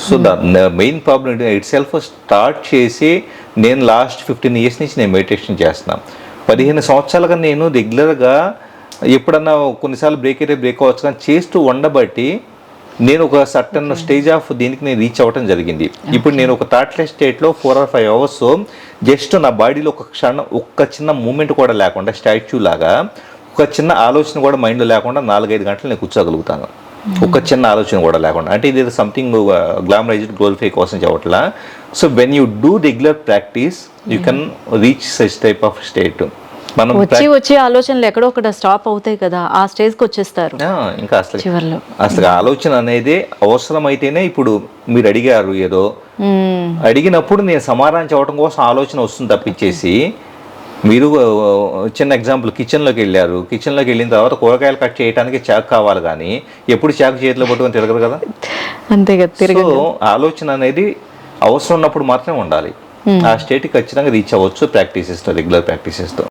So the main problem it self start చేసి నేను last 15 years నుంచి నేను మెడిటేషన్ చేస్తున్నాను. 15 సంవత్సరాలుగా నేను రెగ్యులర్గా ఎప్పుడన్నా కొన్నిసార్లు బ్రేక్ అయితే బ్రేక్ అవ్వచ్చు, కానీ చేస్తూ ఉండబట్టి నేను ఒక సర్టన్ స్టేజ్ ఆఫ్ దీనికి నేను రీచ్ అవ్వడం జరిగింది. ఇప్పుడు నేను ఒక థాట్లెస్ స్టేట్లో 4 or 5 hours జస్ట్ నా బాడీలో ఒక క్షణం ఒక్క చిన్న మూమెంట్ కూడా లేకుండా స్టాచ్యూ లాగా ఒక చిన్న ఆలోచన కూడా మైండ్లో లేకుండా 4-5 గంటలు నేను కూర్చోగలుగుతాను. ఒక చిన్న ఆలోచన కూడా లేకుండా. అంటే ఇది సంథింగ్ గ్లామరైజ్డ్ గ్లోరిఫై కోసం చెప్పట్లా. So when you do regular practice you can reach such type of state. మనం వచ్చి ఆలోచనలు ఎక్కడో ఒకటి స్టాప్ అవుతాయి కదా, ఆ స్టేజ్కి వచ్చేస్తారు. ఇంకా అసలు ఆలోచన అనేది అవసరమైతేనే, ఇప్పుడు మీరు అడిగారు ఏదో అడిగినప్పుడు నేను సమాధానం చెప్పడం కోసం ఆలోచన వస్తుంది తప్పించేసి, మీరు చిన్న ఎగ్జాంపుల్ కిచెన్లోకి వెళ్ళారు, కిచెన్లోకి వెళ్ళిన తర్వాత కూరగాయలు కట్ చేయడానికి చాకు కావాలి, కానీ ఎప్పుడు చాకు చేతిలో పట్టుకొని తిరగరు కదా. అంతే కదా. సో ఆలోచన అనేది అవసరం ఉన్నప్పుడు మాత్రమే ఉండాలి. ఆ స్టేట్కి ఖచ్చితంగా రీచ్ అవ్వచ్చు ప్రాక్టీసెస్తో, రెగ్యులర్ ప్రాక్టీసెస్తో.